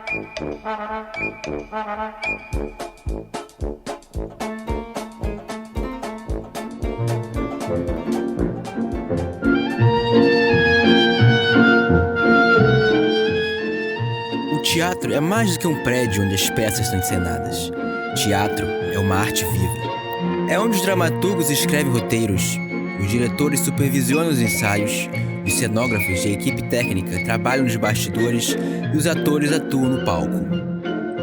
O teatro é mais do que um prédio onde as peças são encenadas. Teatro é uma arte viva. É onde os dramaturgos escrevem roteiros, os diretores supervisionam os ensaios, os cenógrafos e a equipe técnica trabalham nos bastidores e os atores atuam no palco.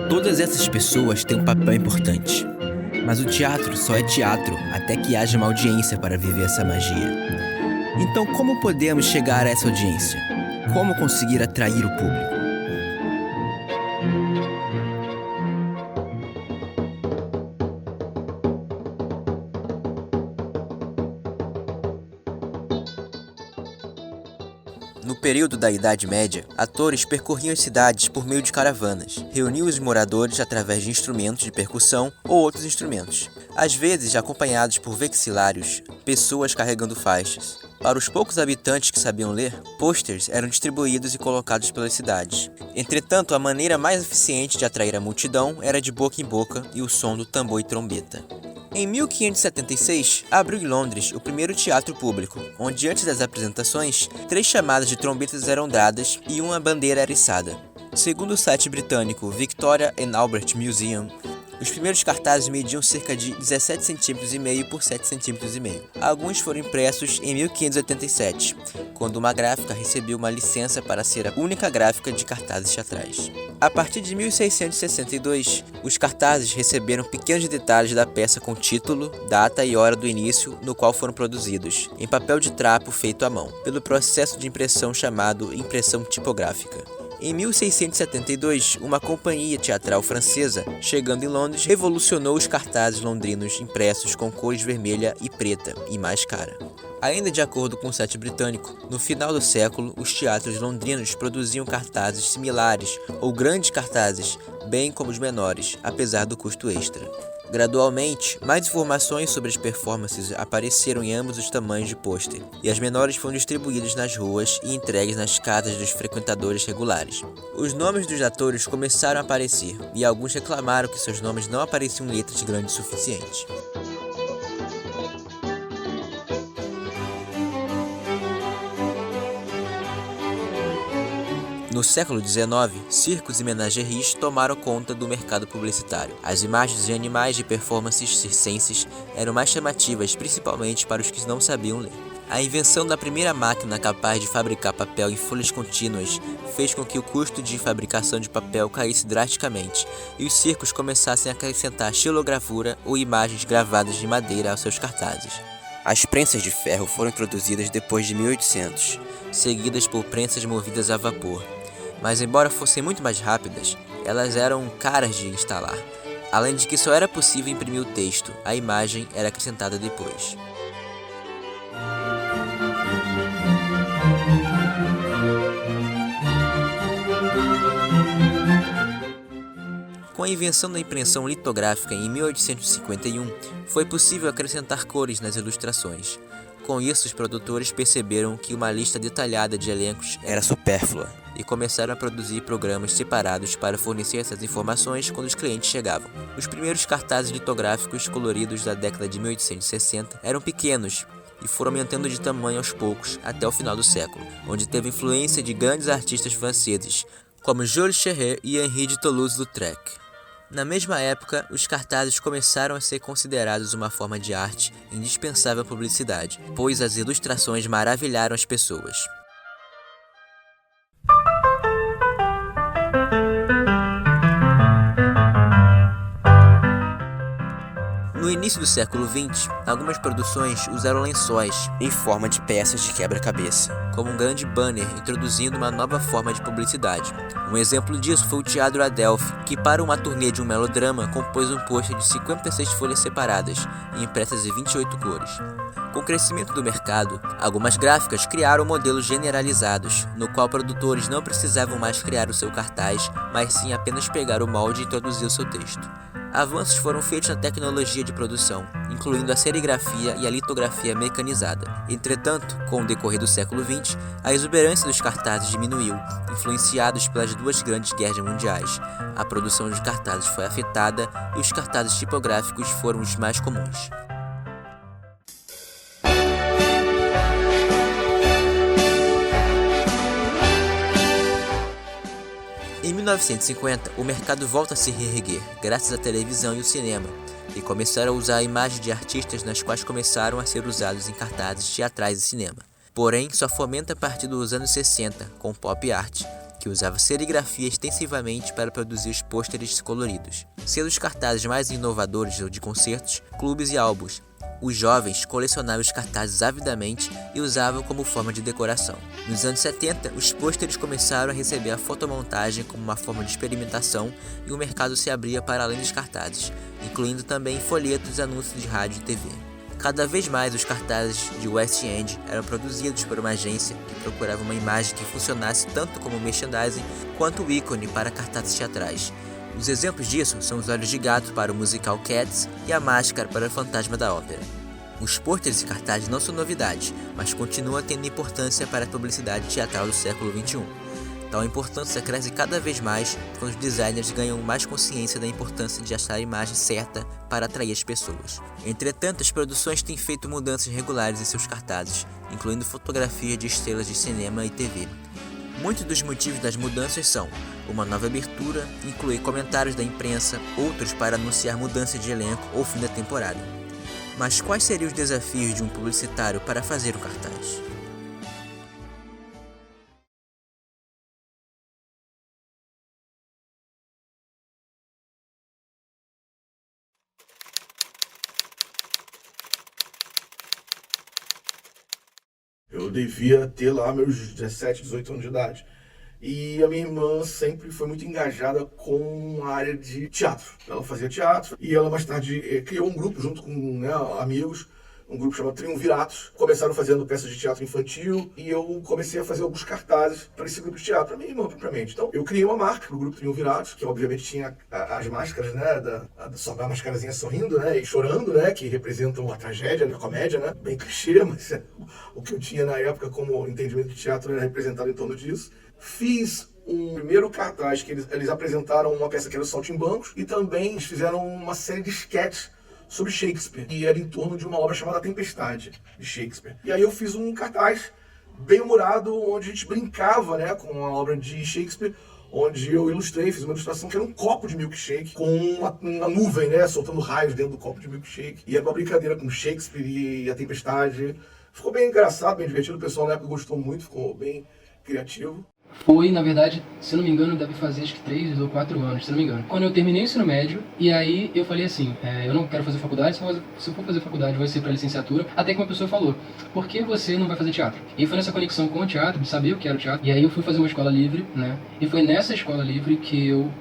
Todas essas pessoas têm um papel importante. Mas o teatro só é teatro até que haja uma audiência para viver essa magia. Então, como podemos chegar a essa audiência? Como conseguir atrair o público? No período da Idade Média, atores percorriam as cidades por meio de caravanas, reuniam os moradores através de instrumentos de percussão ou outros instrumentos, às vezes acompanhados por vexilários, pessoas carregando faixas. Para os poucos habitantes que sabiam ler, pôsteres eram distribuídos e colocados pelas cidades. Entretanto, a maneira mais eficiente de atrair a multidão era de boca em boca e o som do tambor e trombeta. Em 1576, abriu em Londres o primeiro teatro público, onde antes das apresentações, 3 chamadas de trombetas eram dadas e uma bandeira era içada. Segundo o site britânico Victoria and Albert Museum, os primeiros cartazes mediam cerca de 17,5 cm por 7,5 cm. Alguns foram impressos em 1587, quando uma gráfica recebeu uma licença para ser a única gráfica de cartazes teatrais. A partir de 1662, os cartazes receberam pequenos detalhes da peça com título, data e hora do início no qual foram produzidos, em papel de trapo feito à mão, pelo processo de impressão chamado impressão tipográfica. Em 1672, uma companhia teatral francesa, chegando em Londres, revolucionou os cartazes londrinos impressos com cores vermelha e preta, e mais cara. Ainda de acordo com o site britânico, no final do século, os teatros londrinos produziam cartazes similares ou grandes cartazes, bem como os menores, apesar do custo extra. Gradualmente, mais informações sobre as performances apareceram em ambos os tamanhos de pôster, e as menores foram distribuídas nas ruas e entregues nas casas dos frequentadores regulares. Os nomes dos atores começaram a aparecer, e alguns reclamaram que seus nomes não apareciam em letras grandes o suficiente. No século XIX, circos e menageries tomaram conta do mercado publicitário. As imagens de animais de performances circenses eram mais chamativas, principalmente para os que não sabiam ler. A invenção da primeira máquina capaz de fabricar papel em folhas contínuas fez com que o custo de fabricação de papel caísse drasticamente, e os circos começassem a acrescentar xilogravura ou imagens gravadas de madeira aos seus cartazes. As prensas de ferro foram introduzidas depois de 1800, seguidas por prensas movidas a vapor. Mas embora fossem muito mais rápidas, elas eram caras de instalar. Além de que só era possível imprimir o texto, a imagem era acrescentada depois. Com a invenção da impressão litográfica em 1851, foi possível acrescentar cores nas ilustrações. Com isso, os produtores perceberam que uma lista detalhada de elencos era supérflua e começaram a produzir programas separados para fornecer essas informações quando os clientes chegavam. Os primeiros cartazes litográficos coloridos da década de 1860 eram pequenos e foram aumentando de tamanho aos poucos até o final do século, onde teve influência de grandes artistas franceses, como Jules Chéret e Henri de Toulouse-Lautrec. Na mesma época, os cartazes começaram a ser considerados uma forma de arte indispensável à publicidade, pois as ilustrações maravilharam as pessoas. No início do século XX, algumas produções usaram lençóis em forma de peças de quebra-cabeça, como um grande banner introduzindo uma nova forma de publicidade. Um exemplo disso foi o Teatro Adelphi, que para uma turnê de um melodrama compôs um pôster de 56 folhas separadas e impressas em 28 cores. Com o crescimento do mercado, algumas gráficas criaram modelos generalizados, no qual produtores não precisavam mais criar o seu cartaz, mas sim apenas pegar o molde e introduzir o seu texto. Avanços foram feitos na tecnologia de produção, incluindo a serigrafia e a litografia mecanizada. Entretanto, com o decorrer do século XX, a exuberância dos cartazes diminuiu, influenciados pelas duas grandes guerras mundiais. A produção de cartazes foi afetada e os cartazes tipográficos foram os mais comuns. Em 1950, o mercado volta a se reerguer, graças à televisão e ao cinema, e começaram a usar a imagem de artistas nas quais começaram a ser usados em cartazes teatrais e cinema. Porém, só fomenta a partir dos anos 60, com o pop art, que usava serigrafia extensivamente para produzir os pôsteres coloridos. Sendo os cartazes mais inovadores de concertos, clubes e álbuns, os jovens colecionavam os cartazes avidamente e usavam como forma de decoração. Nos anos 70, os pôsteres começaram a receber a fotomontagem como uma forma de experimentação e o mercado se abria para além dos cartazes, incluindo também folhetos e anúncios de rádio e TV. Cada vez mais os cartazes de West End eram produzidos por uma agência que procurava uma imagem que funcionasse tanto como merchandising quanto o ícone para cartazes teatrais. Os exemplos disso são os olhos de gato para o musical Cats e a máscara para o Fantasma da Ópera. Os pôsteres e cartazes não são novidades, mas continuam tendo importância para a publicidade teatral do século XXI. Tal importância cresce cada vez mais quando os designers ganham mais consciência da importância de achar a imagem certa para atrair as pessoas. Entretanto, as produções têm feito mudanças regulares em seus cartazes, incluindo fotografias de estrelas de cinema e TV. Muitos dos motivos das mudanças são uma nova abertura, incluir comentários da imprensa, outros para anunciar mudança de elenco ou fim da temporada. Mas quais seriam os desafios de um publicitário para fazer um cartaz? Eu devia ter lá meus 17, 18 anos de idade. E a minha irmã sempre foi muito engajada com a área de teatro. Ela fazia teatro e ela mais tarde criou um grupo junto com, né, amigos, um grupo chamado Triunviratos. Começaram fazendo peças de teatro infantil e eu comecei a fazer alguns cartazes para esse grupo de teatro, para minha irmã propriamente. Então eu criei uma marca para o grupo Triunviratos, que obviamente tinha as máscaras, né, a mascarazinha sorrindo, né, e chorando, né, que representam a tragédia, a comédia, né, bem clichê, mas o que eu tinha na época como entendimento de teatro era representado em torno disso. Fiz um primeiro cartaz que eles apresentaram uma peça que era o Saltimbancos e também eles fizeram uma série de sketches sobre Shakespeare, e era em torno de uma obra chamada Tempestade, de Shakespeare. E aí eu fiz um cartaz bem humorado, onde a gente brincava, né, com a obra de Shakespeare, onde eu ilustrei, fiz uma ilustração que era um copo de milkshake, com uma nuvem, né, soltando raios dentro do copo de milkshake. E era uma brincadeira com Shakespeare e a Tempestade. Ficou bem engraçado, bem divertido, o pessoal na época gostou muito, ficou bem criativo. Foi, na verdade, se eu não me engano, deve fazer acho que 3 ou 4 anos, se não me engano. Quando eu terminei o ensino médio, e aí eu falei assim, eu não quero fazer faculdade, se eu for fazer faculdade vai ser para licenciatura. Até que uma pessoa falou, por que você não vai fazer teatro? E foi nessa conexão com o teatro, de saber o que era o teatro, e aí eu fui fazer uma escola livre, né? E foi nessa escola livre que eu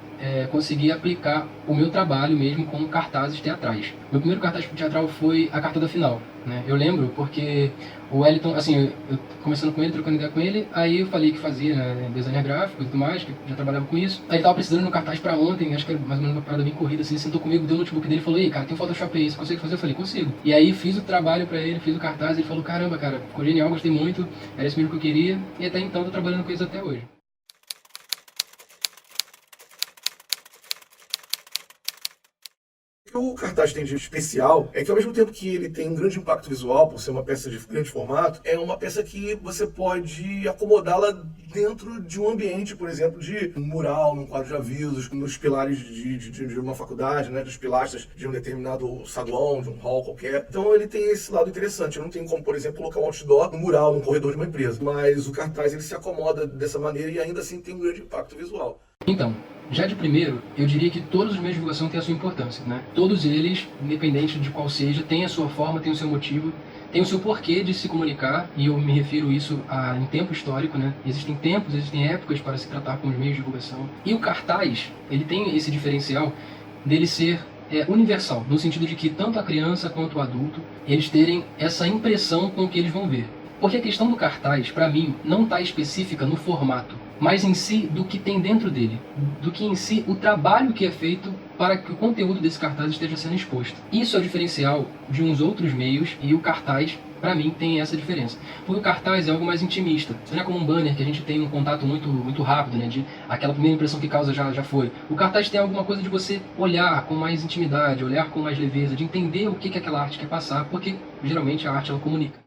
consegui aplicar o meu trabalho mesmo com cartazes teatrais. Meu primeiro cartaz teatral foi a Carta da Final, né? Eu lembro porque o Wellington, assim, eu começando com ele, trocando ideia com ele, aí eu falei que fazia, né, designer gráfico e tudo mais, que já trabalhava com isso. Aí ele tava precisando de um cartaz pra ontem, acho que era mais ou menos uma parada bem corrida, assim, sentou comigo, deu o notebook dele e falou, ei, cara, tem um Photoshop aí, você consegue fazer? Eu falei, consigo. E aí fiz o trabalho pra ele, fiz o cartaz, ele falou, caramba, cara, ficou genial, gostei muito, era isso mesmo que eu queria, e até então tô trabalhando com isso até hoje. O que o cartaz tem de especial é que, ao mesmo tempo que ele tem um grande impacto visual, por ser uma peça de grande formato, é uma peça que você pode acomodá-la dentro de um ambiente, por exemplo, de um mural, num quadro de avisos, nos pilares de uma faculdade, né, dos pilastras de um determinado saguão, de um hall qualquer. Então ele tem esse lado interessante. Eu não tenho como, por exemplo, colocar um outdoor no mural, num corredor de uma empresa. Mas o cartaz ele se acomoda dessa maneira e ainda assim tem um grande impacto visual. Então, já de primeiro, eu diria que todos os meios de divulgação têm a sua importância, né? Todos eles, independente de qual seja, têm a sua forma, têm o seu motivo, têm o seu porquê de se comunicar, e eu me refiro isso em tempo histórico, né? Existem tempos, existem épocas para se tratar com os meios de divulgação. E o cartaz, ele tem esse diferencial dele ser universal, no sentido de que tanto a criança quanto o adulto, eles terem essa impressão com o que eles vão ver. Porque a questão do cartaz, para mim, não está específica no formato, mas em si do que tem dentro dele, do que em si o trabalho que é feito para que o conteúdo desse cartaz esteja sendo exposto. Isso é o diferencial de uns outros meios, e o cartaz, para mim, tem essa diferença. Porque o cartaz é algo mais intimista. Não é como um banner que a gente tem um contato muito rápido, né? De aquela primeira impressão que causa já foi. O cartaz tem alguma coisa de você olhar com mais intimidade, olhar com mais leveza, de entender o que aquela arte quer passar, porque geralmente a arte ela comunica.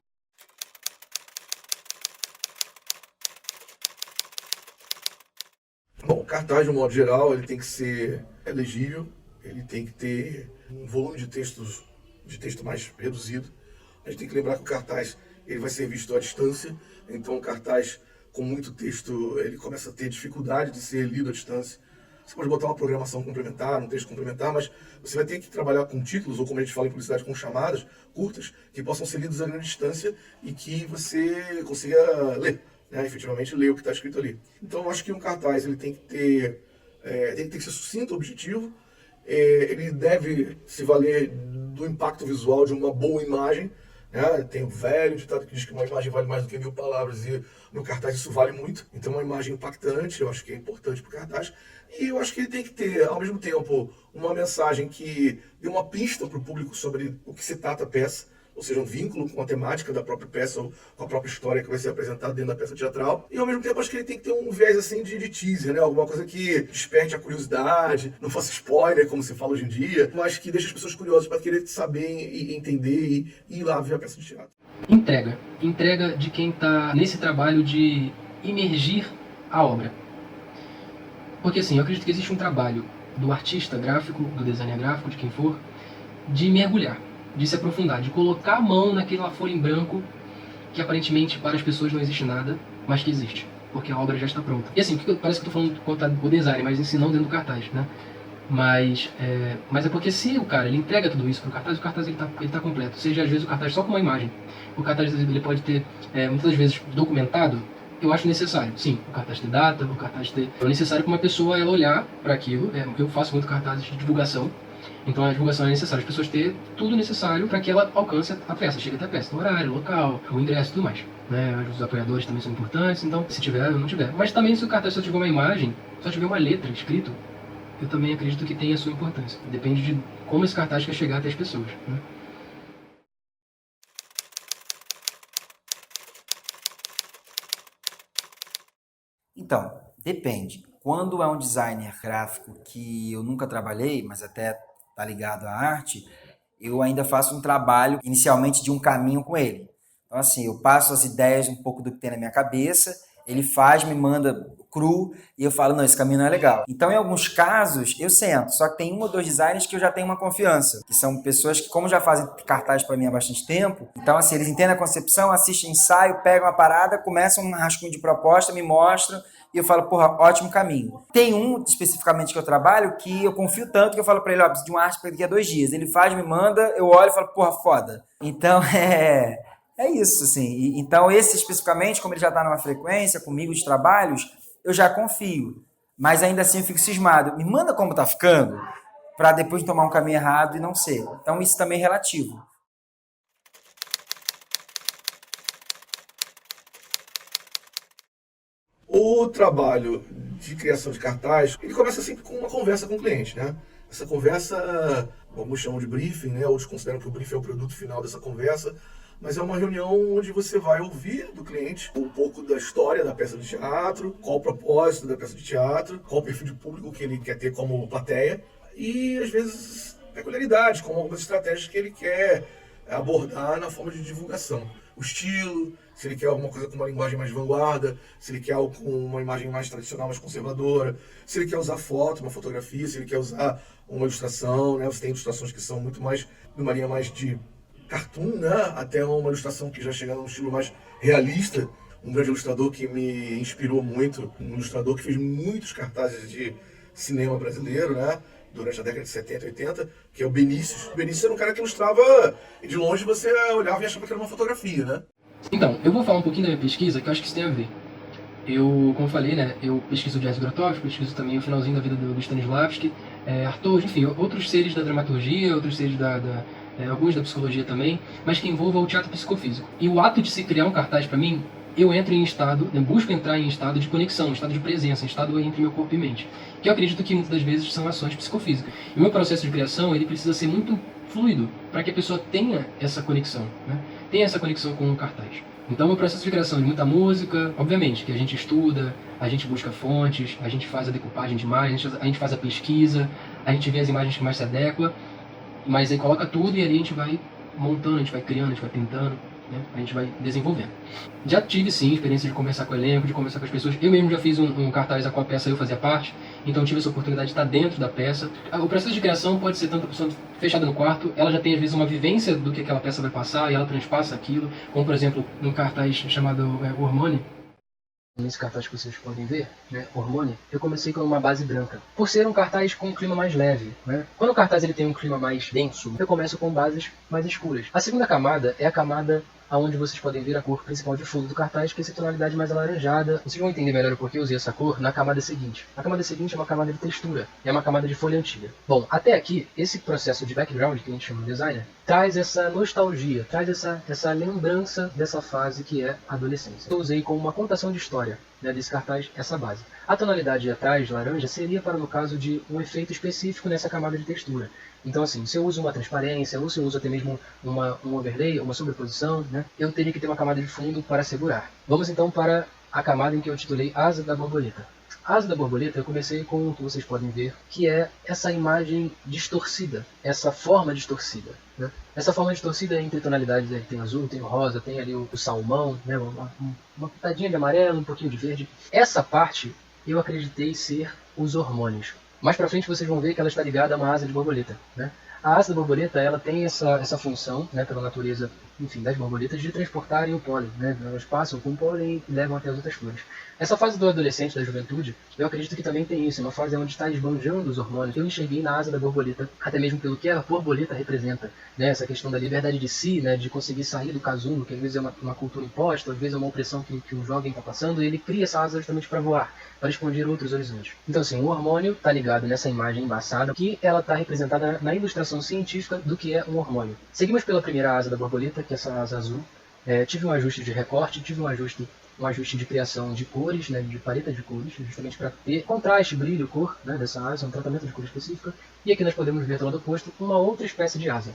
Bom, o cartaz, de um modo geral, ele tem que ser legível, ele tem que ter um volume de texto mais reduzido. A gente tem que lembrar que o cartaz ele vai ser visto à distância, então o cartaz com muito texto ele começa a ter dificuldade de ser lido à distância. Você pode botar uma programação complementar, um texto complementar, mas você vai ter que trabalhar com títulos, ou como a gente fala em publicidade, com chamadas curtas, que possam ser lidos a grande distância e que você consiga ler. Efetivamente ler o que está escrito ali. Então eu acho que um cartaz ele tem que ser sucinto, objetivo, ele deve se valer do impacto visual de uma boa imagem, né? Tem o velho ditado que diz que uma imagem vale mais do que 1000 palavras, e no cartaz isso vale muito. Então uma imagem impactante, eu acho que é importante para o cartaz, e eu acho que ele tem que ter, ao mesmo tempo, uma mensagem que dê uma pista para o público sobre o que se trata a peça, ou seja, um vínculo com a temática da própria peça ou com a própria história que vai ser apresentada dentro da peça teatral. E ao mesmo tempo acho que ele tem que ter um viés assim de teaser, né? Alguma coisa que desperte a curiosidade, não faça spoiler, como se fala hoje em dia, mas que deixe as pessoas curiosas para querer saber e entender e ir lá ver a peça de teatro. Entrega de quem está nesse trabalho de imergir a obra. Porque assim, eu acredito que existe um trabalho do artista gráfico, do designer gráfico, de quem for, de mergulhar, de se aprofundar, de colocar a mão naquela folha em branco que aparentemente para as pessoas não existe nada, mas que existe, porque a obra já está pronta. E assim, parece que eu estou falando contra o design, mas ensinando dentro do cartaz, né? Mas é porque se o cara ele entrega tudo isso para o cartaz ele tá completo. Seja às vezes o cartaz só com uma imagem, o cartaz ele pode ter muitas vezes documentado. Eu acho necessário, sim, o cartaz ter data, o cartaz ter... É necessário para uma pessoa ela olhar para aquilo. Eu faço muito cartazes de divulgação, então a divulgação é necessária, as pessoas ter tudo necessário para que ela alcance a peça, chegue até a peça, o horário, o local, o ingresso e tudo mais. Né? Os apoiadores também são importantes, então se tiver ou não tiver. Mas também se o cartaz só tiver uma imagem, só tiver uma letra escrito, eu também acredito que tem a sua importância. Depende de como esse cartaz quer chegar até as pessoas. Né? Então, depende. Quando é um designer gráfico que eu nunca trabalhei, mas até está ligado à arte, eu ainda faço um trabalho inicialmente de um caminho com ele. Então, assim, eu passo as ideias, um pouco do que tem na minha cabeça, ele faz, me manda cru, e eu falo, não, esse caminho não é legal. Então, em alguns casos, eu sento, só que tem um ou dois designers que eu já tenho uma confiança, que são pessoas que, como já fazem cartaz para mim há bastante tempo, então, assim, eles entendem a concepção, assistem ensaio, pegam a parada, começam um rascunho de proposta, me mostram, e eu falo, porra, ótimo caminho. Tem um, especificamente, que eu trabalho, que eu confio tanto que eu falo pra ele, ó, preciso de uma arte para daqui a 2 dias. Ele faz, me manda, eu olho e falo, porra, foda. Então, é isso, assim. Então, esse especificamente, como ele já tá numa frequência comigo de trabalhos, eu já confio. Mas ainda assim eu fico cismado. Me manda como tá ficando, para depois tomar um caminho errado e não ser. Então, isso também é relativo. O trabalho de criação de cartaz, ele começa sempre com uma conversa com o cliente, né? Essa conversa, alguns chamam de briefing, né? Outros consideram que o briefing é o produto final dessa conversa, mas é uma reunião onde você vai ouvir do cliente um pouco da história da peça de teatro, qual o propósito da peça de teatro, qual o perfil de público que ele quer ter como plateia, e às vezes peculiaridades, como algumas estratégias que ele quer abordar na forma de divulgação. O estilo, se ele quer alguma coisa com uma linguagem mais vanguarda, se ele quer algo com uma imagem mais tradicional, mais conservadora, se ele quer usar foto, uma fotografia, se ele quer usar uma ilustração, né? Você tem ilustrações que são muito mais, numa linha mais de cartoon, né? Até uma ilustração que já chega num estilo mais realista. Um grande ilustrador que me inspirou muito, um ilustrador que fez muitos cartazes de cinema brasileiro, né? Durante a década de 70 e 80, que é o Benícius. O Benícius era um cara que ilustrava, e de longe você olhava e achava que era uma fotografia, né? Então, eu vou falar um pouquinho da minha pesquisa, que eu acho que isso tem a ver. Eu, como eu falei, né, eu pesquiso Jazz Grotowski, pesquiso também o finalzinho da vida do Stanislavski, Artaud, enfim, outros seres da dramaturgia, outros seres alguns da psicologia também, mas que envolvam o teatro psicofísico. E o ato de se criar um cartaz, para mim, eu entro em estado, busco entrar em estado de conexão, estado de presença, estado entre meu corpo e mente. Que eu acredito que muitas das vezes são ações psicofísicas. E o meu processo de criação, ele precisa ser muito fluido, para que a pessoa tenha essa conexão, né? Tenha essa conexão com o cartaz. Então, o meu processo de criação de muita música, obviamente, que a gente estuda, a gente busca fontes, a gente faz a decupagem de imagens, a gente faz a pesquisa, a gente vê as imagens que mais se adequam, mas aí coloca tudo e ali a gente vai montando, a gente vai criando, a gente vai pintando, né? A gente vai desenvolvendo. Já tive sim experiência de conversar com o elenco, de conversar com as pessoas. Eu mesmo já fiz um cartaz a qual a peça eu fazia parte, então tive essa oportunidade de estar dentro da peça. O processo de criação pode ser tanto a pessoa fechada no quarto, ela já tem às vezes uma vivência do que aquela peça vai passar e ela transpassa aquilo, como por exemplo num cartaz chamado Hormone. Nesse cartaz que vocês podem ver, né, Hormone, eu comecei com uma base branca. Por ser um cartaz com um clima mais leve, né? Quando o cartaz ele tem um clima mais denso, eu começo com bases mais escuras. A segunda camada é a camada onde vocês podem ver a cor principal de fundo do cartaz, que é essa tonalidade mais alaranjada. Vocês vão entender melhor o porquê eu usei essa cor na camada seguinte. A camada seguinte é uma camada de textura, é uma camada de folha antiga. Bom, até aqui, esse processo de background, que a gente chama de designer, traz essa nostalgia, traz essa lembrança dessa fase que é a adolescência. Eu usei como uma contação de história, né, desse cartaz, essa base. A tonalidade atrás, laranja, seria para, no caso, de um efeito específico nessa camada de textura. Então, assim, se eu uso uma transparência, ou se eu uso até mesmo um overlay, uma sobreposição, né, eu teria que ter uma camada de fundo para segurar. Vamos então para a camada em que eu titulei Asa da Borboleta. A asa da borboleta eu comecei com o que vocês podem ver, que é essa imagem distorcida, essa forma distorcida, né? Essa forma distorcida entre tonalidades, tem azul, tem o rosa, tem ali o salmão, né? uma pitadinha de amarelo, um pouquinho de verde. Essa parte eu acreditei ser os hormônios. Mais pra frente vocês vão ver que ela está ligada a uma asa de borboleta, né? A asa da borboleta ela tem essa função, né, pela natureza, enfim, das borboletas, de transportarem o pólen, né? Elas passam com o pólen e levam até as outras flores. Essa fase do adolescente, da juventude, eu acredito que também tem isso, uma fase onde está esbanjando os hormônios. Eu enxerguei na asa da borboleta, até mesmo pelo que a borboleta representa, né? Essa questão da liberdade de si, né? De conseguir sair do casulo, que às vezes é uma cultura imposta, às vezes é uma opressão que um jovem está passando, e ele cria essa asa justamente para voar, para expandir outros horizontes. Então, assim, o hormônio está ligado nessa imagem embaçada, que ela está representada na ilustração científica do que é um hormônio. Seguimos pela primeira asa da borboleta, que é essa asa azul. Tive um ajuste de recorte, tive um ajuste de criação de cores, né, de paleta de cores, justamente para ter contraste, brilho, cor, né, dessa asa, um tratamento de cor específica. E aqui nós podemos ver do lado oposto uma outra espécie de asa.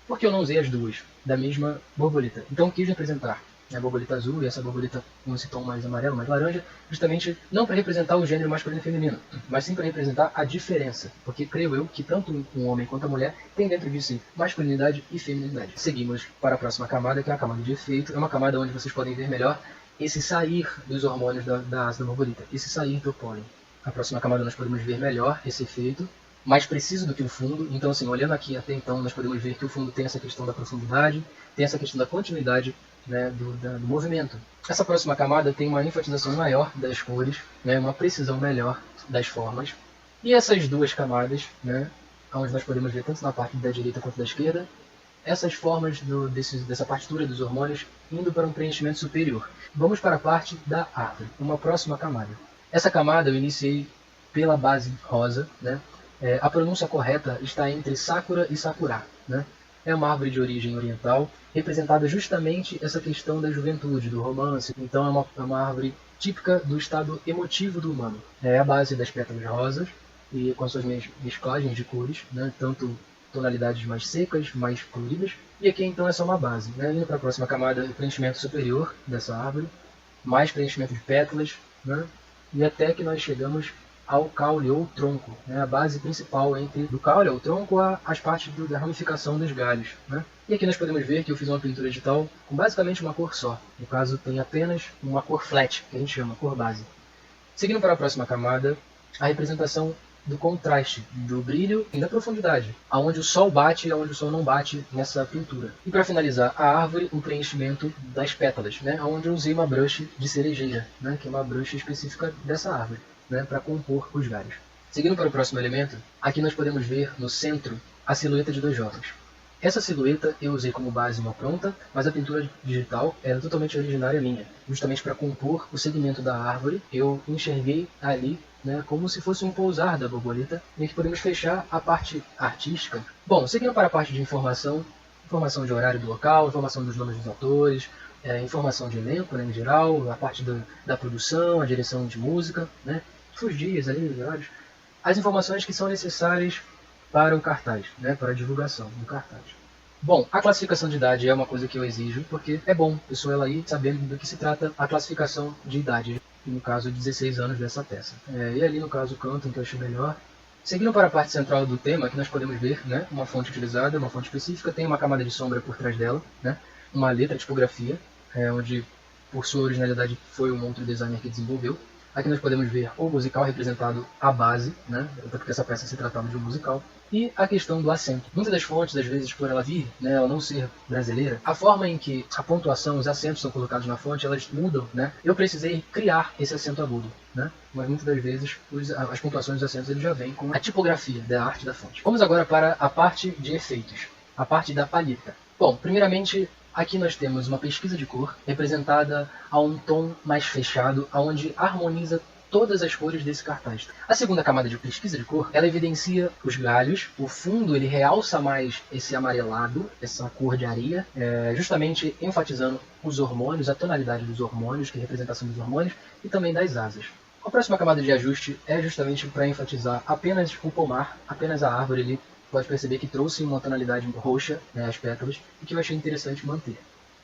Por que eu não usei as duas da mesma borboleta? Então quis representar a borboleta azul e essa borboleta com esse tom mais amarelo, mais laranja, justamente não para representar o gênero masculino e feminino, mas sim para representar a diferença, porque creio eu que tanto um homem quanto a mulher tem dentro de si masculinidade e feminilidade. Seguimos para a próxima camada, que é a camada de efeito, é uma camada onde vocês podem ver melhor esse sair dos hormônios da asa da borboleta, esse sair do pólen. A próxima camada nós podemos ver melhor esse efeito, mais preciso do que o fundo. Então, assim, olhando aqui até então, nós podemos ver que o fundo tem essa questão da profundidade, tem essa questão da continuidade, né, do movimento. Essa próxima camada tem uma enfatização maior das cores, né, uma precisão melhor das formas. E essas duas camadas, né, onde nós podemos ver tanto na parte da direita quanto da esquerda, essas formas dessa partitura dos hormônios indo para um preenchimento superior. Vamos para a parte da árvore, uma próxima camada. Essa camada eu iniciei pela base rosa, né? A pronúncia correta está entre Sakura e Sakura, né? É uma árvore de origem oriental, representada justamente essa questão da juventude, do romance. Então é uma árvore típica do estado emotivo do humano. É a base das pétalas rosas, e com as suas mesclagens de cores, né? Tanto tonalidades mais secas, mais coloridas. E aqui então é só uma base, né? Indo para a próxima camada, preenchimento superior dessa árvore, mais preenchimento de pétalas, né? E até que nós chegamos ao caule ou tronco, né? A base principal do caule ou tronco as partes da ramificação dos galhos, né? E aqui nós podemos ver que eu fiz uma pintura digital com basicamente uma cor só. No caso tem apenas uma cor flat, que a gente chama cor base. Seguindo para a próxima camada, a representação do contraste, do brilho e da profundidade, aonde o sol bate e aonde o sol não bate nessa pintura. E para finalizar a árvore, o preenchimento das pétalas, né? Onde eu usei uma brush de cerejeira, né? Que é uma brush específica dessa árvore, né, para compor os galhos. Seguindo para o próximo elemento, aqui nós podemos ver no centro a silhueta de dois jovens. Essa silhueta eu usei como base uma pronta, mas a pintura digital era totalmente originária minha. Justamente para compor o segmento da árvore, eu enxerguei ali, né, como se fosse um pousar da borboleta, e que podemos fechar a parte artística. Bom, seguindo para a parte de informação, Informação de horário do local, informação dos nomes dos atores, informação de elenco, né, em geral, a parte da produção, a direção de música, né, os dias ali, os horários. As informações que são necessárias para o cartaz, né, para a divulgação do cartaz. Bom, a classificação de idade é uma coisa que eu exijo, porque é bom a pessoa ela ir sabendo do que se trata a classificação de idade, no caso 16 anos dessa peça. E ali no caso o Cantum, que eu achei melhor. Seguindo para a parte central do tema, que nós podemos ver, né, uma fonte utilizada, uma fonte específica, tem uma camada de sombra por trás dela, né, uma letra, tipografia, onde por sua originalidade foi um outro designer que desenvolveu. Aqui nós podemos ver o musical representado à base, né, até porque essa peça se tratava de um musical. E a questão do acento. Muitas das fontes, às vezes, por ela vir, né, ela não ser brasileira, a forma em que a pontuação, os acentos são colocados na fonte, elas mudam, né? Eu precisei criar esse acento agudo, né? Mas muitas das vezes as pontuações dos acentos eles já vêm com a tipografia da arte da fonte. Vamos agora para a parte de efeitos, a parte da palheta. Bom, primeiramente, aqui nós temos uma pesquisa de cor representada a um tom mais fechado, onde harmoniza todas as cores desse cartaz. A segunda camada de pesquisa de cor, ela evidencia os galhos, o fundo ele realça mais esse amarelado, essa cor de areia, justamente enfatizando os hormônios, a tonalidade dos hormônios, que é a representação dos hormônios, e também das asas. A próxima camada de ajuste é justamente para enfatizar apenas o pomar, apenas a árvore. Ele pode perceber que trouxe uma tonalidade roxa, né, as pétalas, e que eu achei interessante manter.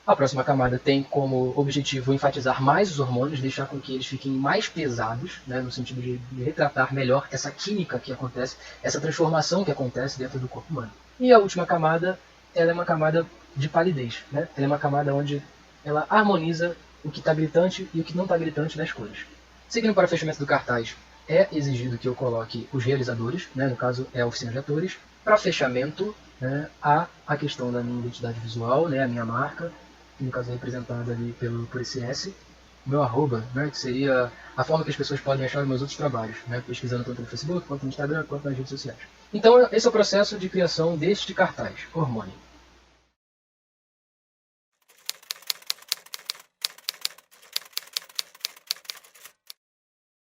A próxima camada tem como objetivo enfatizar mais os hormônios, deixar com que eles fiquem mais pesados, né, no sentido de retratar melhor essa química que acontece, essa transformação que acontece dentro do corpo humano. E a última camada, ela é uma camada de palidez, né? Ela é uma camada onde ela harmoniza o que está gritante e o que não está gritante nas cores. Seguindo para o fechamento do cartaz, é exigido que eu coloque os realizadores, né, no caso é a oficina de atores. Para fechamento, né, há a questão da minha identidade visual, né, a minha marca, que no caso é representada ali por esse S, o meu arroba, né, que seria a forma que as pessoas podem achar os meus outros trabalhos, né, pesquisando tanto no Facebook, quanto no Instagram, quanto nas redes sociais. Então, esse é o processo de criação deste cartaz, Hormônio.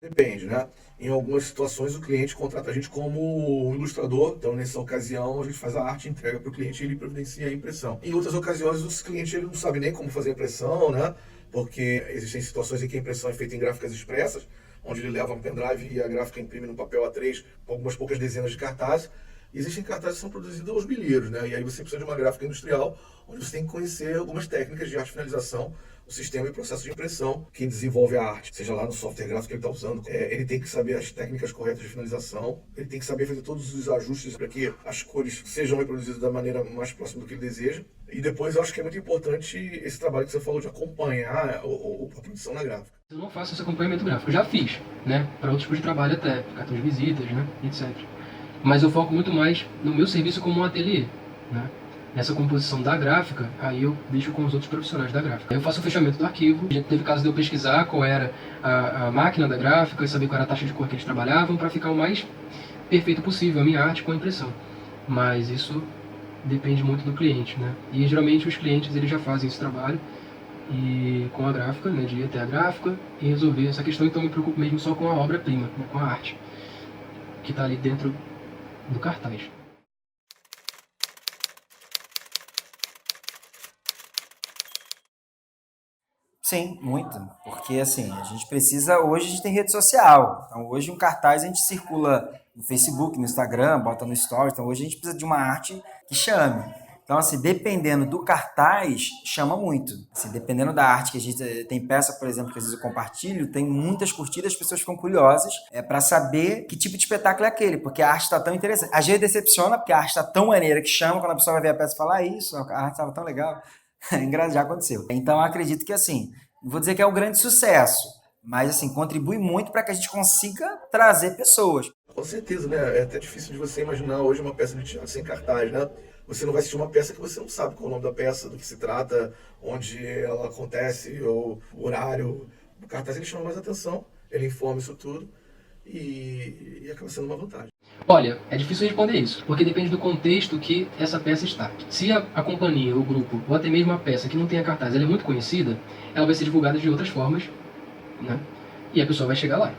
Depende, né? Em algumas situações o cliente contrata a gente como um ilustrador, então nessa ocasião a gente faz a arte, entrega para o cliente e ele providencia a impressão. Em outras ocasiões os clientes ele não sabe nem como fazer a impressão, né? Porque existem situações em que a impressão é feita em gráficas expressas, onde ele leva um pendrive e a gráfica imprime no papel A3 com algumas poucas dezenas de cartazes. E existem cartazes que são produzidos aos milheiros, né? E aí você precisa de uma gráfica industrial, onde você tem que conhecer algumas técnicas de arte finalização, o sistema e o processo de impressão. Quem desenvolve a arte, seja lá no software gráfico que ele está usando, ele tem que saber as técnicas corretas de finalização, ele tem que saber fazer todos os ajustes para que as cores sejam reproduzidas da maneira mais próxima do que ele deseja. E depois eu acho que é muito importante esse trabalho que você falou de acompanhar a produção na gráfica. Eu não faço esse acompanhamento gráfico, eu já fiz, né, para outros tipos de trabalho até, cartão de visitas, né, etc. Mas eu foco muito mais no meu serviço como um ateliê, né? Nessa composição da gráfica, aí eu deixo com os outros profissionais da gráfica. Eu faço o fechamento do arquivo, teve caso de eu pesquisar qual era a máquina da gráfica e saber qual era a taxa de cor que eles trabalhavam para ficar o mais perfeito possível a minha arte com a impressão. Mas isso depende muito do cliente, né? E geralmente os clientes eles já fazem esse trabalho e com a gráfica, né, de ir até a gráfica e resolver essa questão. Então eu me preocupo mesmo só com a obra-prima, né, com a arte que está ali dentro do cartaz. Sim, muito. Porque assim, a gente precisa. Hoje a gente tem rede social. Então, hoje um cartaz a gente circula no Facebook, no Instagram, bota no Stories. Então, hoje a gente precisa de uma arte que chame. Então, assim, dependendo do cartaz, chama muito. Assim, dependendo da arte que a gente tem peça, por exemplo, que às vezes eu compartilho, tem muitas curtidas, as pessoas ficam curiosas para saber que tipo de espetáculo é aquele, porque a arte está tão interessante. Às vezes decepciona, porque a arte está tão maneira que chama, quando a pessoa vai ver a peça e fala, isso, a arte estava tão legal. Já aconteceu. Então, eu acredito que, assim, não vou dizer que é um grande sucesso, mas, assim, contribui muito para que a gente consiga trazer pessoas. Com certeza, né? É até difícil de você imaginar hoje uma peça de teatro sem cartaz, né? Você não vai assistir uma peça que você não sabe qual é o nome da peça, do que se trata, onde ela acontece, ou o horário. O cartaz ele chama mais atenção, ele informa isso tudo e acaba sendo uma vantagem. Olha, é difícil responder isso, porque depende do contexto que essa peça está. Se a companhia, o grupo, ou até mesmo a peça que não tenha cartaz, ela é muito conhecida, ela vai ser divulgada de outras formas, né? E a pessoa vai chegar lá.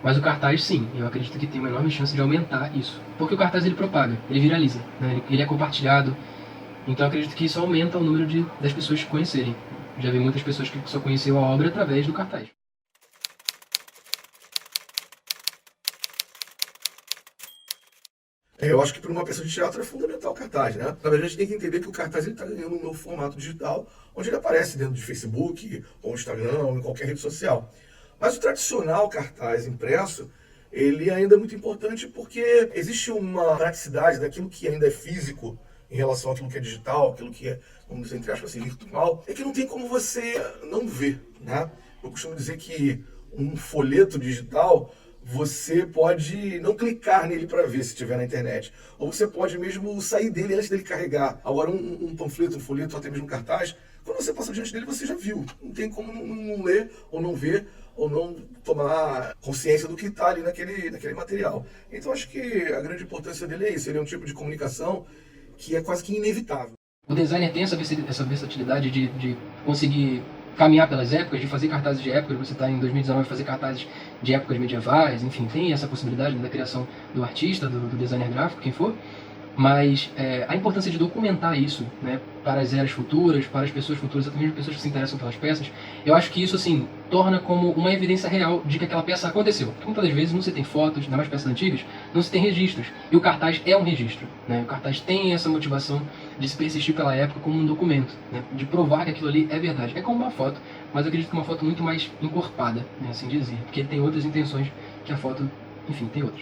Mas o cartaz, sim, eu acredito que tem uma enorme chance de aumentar isso. Porque o cartaz ele propaga, ele viraliza, né? Ele é compartilhado Então eu acredito que isso aumenta o número das pessoas que conhecerem. Já vi muitas pessoas que só conheciam a obra através do cartaz. Eu acho que para uma peça de teatro é fundamental o cartaz, né? Na verdade, a gente tem que entender que o cartaz está ganhando um novo formato digital, onde ele aparece dentro de Facebook, ou Instagram, ou em qualquer rede social. Mas o tradicional cartaz impresso, ele ainda é muito importante porque existe uma praticidade daquilo que ainda é físico em relação àquilo que é digital, aquilo que é, vamos dizer, entre aspas, assim, virtual, é que não tem como você não ver, né? Eu costumo dizer que um folheto digital, você pode não clicar nele para ver se estiver na internet. Ou você pode mesmo sair dele antes dele carregar. Agora, um panfleto, um folheto, ou até mesmo um cartaz, quando você passa diante dele, você já viu. Não tem como não ler, ou não ver, ou não tomar consciência do que está ali naquele material. Então, acho que a grande importância dele é isso. Ele é um tipo de comunicação que é quase que inevitável. O designer tem essa versatilidade de conseguir caminhar pelas épocas, de fazer cartazes de épocas. Você está em 2019 fazer cartazes de épocas medievais, enfim, tem essa possibilidade da criação do artista, do designer gráfico, quem for. Mas a importância de documentar isso, né, para as eras futuras, para as pessoas futuras, até mesmo pessoas que se interessam pelas peças, eu acho que isso assim torna como uma evidência real de que aquela peça aconteceu. Porque muitas das vezes não se tem fotos, ainda mais peças antigas, não se tem registros. E o cartaz é um registro, né? O cartaz tem essa motivação de se persistir pela época como um documento, né, de provar que aquilo ali é verdade. É como uma foto, mas eu acredito que uma foto muito mais encorpada, né, assim dizer, porque ele tem outras intenções que a foto, enfim, tem outras.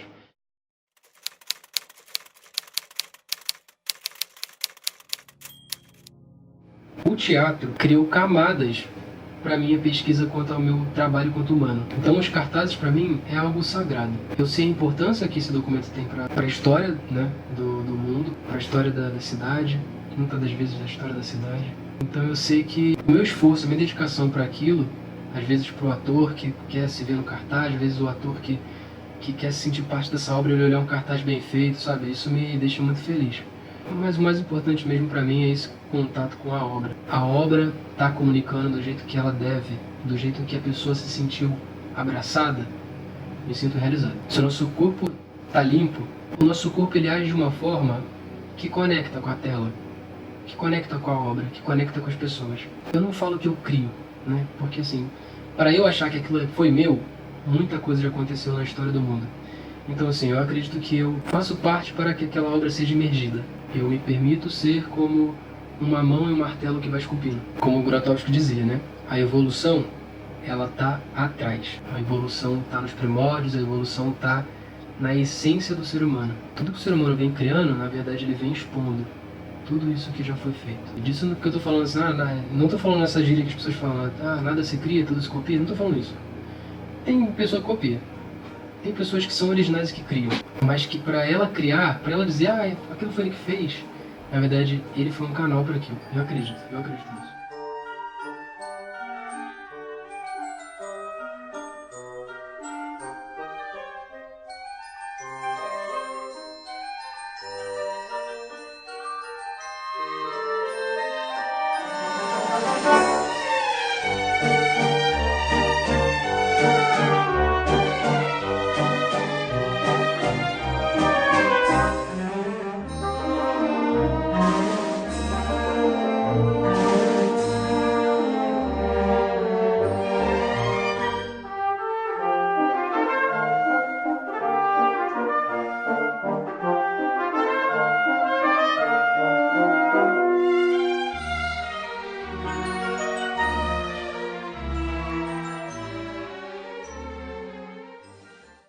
O teatro criou camadas para minha pesquisa quanto ao meu trabalho quanto humano. Então os cartazes para mim é algo sagrado. Eu sei a importância que esse documento tem para a história, né, do mundo, para a história da cidade, muitas das vezes da história da cidade. Então eu sei que o meu esforço, a minha dedicação para aquilo, às vezes para o ator que quer se ver no cartaz, às vezes o ator que quer se sentir parte dessa obra e ele olhar um cartaz bem feito, sabe? Isso me deixa muito feliz. Mas o mais importante mesmo para mim é esse contato com a obra. A obra está comunicando do jeito que ela deve, do jeito que a pessoa se sentiu abraçada, me sinto realizado. Se o nosso corpo está limpo, o nosso corpo ele age de uma forma que conecta com a tela, que conecta com a obra, que conecta com as pessoas. Eu não falo que eu crio, né? Porque assim, para eu achar que aquilo foi meu, muita coisa já aconteceu na história do mundo. Então assim, eu acredito que eu faço parte para que aquela obra seja imergida. Eu me permito ser como uma mão e um martelo que vai esculpindo. Como o Grotowski dizia, né? A evolução, ela tá atrás. A evolução tá nos primórdios, a evolução tá na essência do ser humano. Tudo que o ser humano vem criando, na verdade, ele vem expondo tudo isso que já foi feito. E disso que eu tô falando assim, não tô falando nessa gíria que as pessoas falam, nada se cria, tudo se copia, não tô falando isso. Tem pessoa que copia. Tem pessoas que são originais e que criam, mas que para ela criar, para ela dizer, aquilo foi ele que fez, na verdade, ele foi um canal para aquilo. Eu acredito nisso.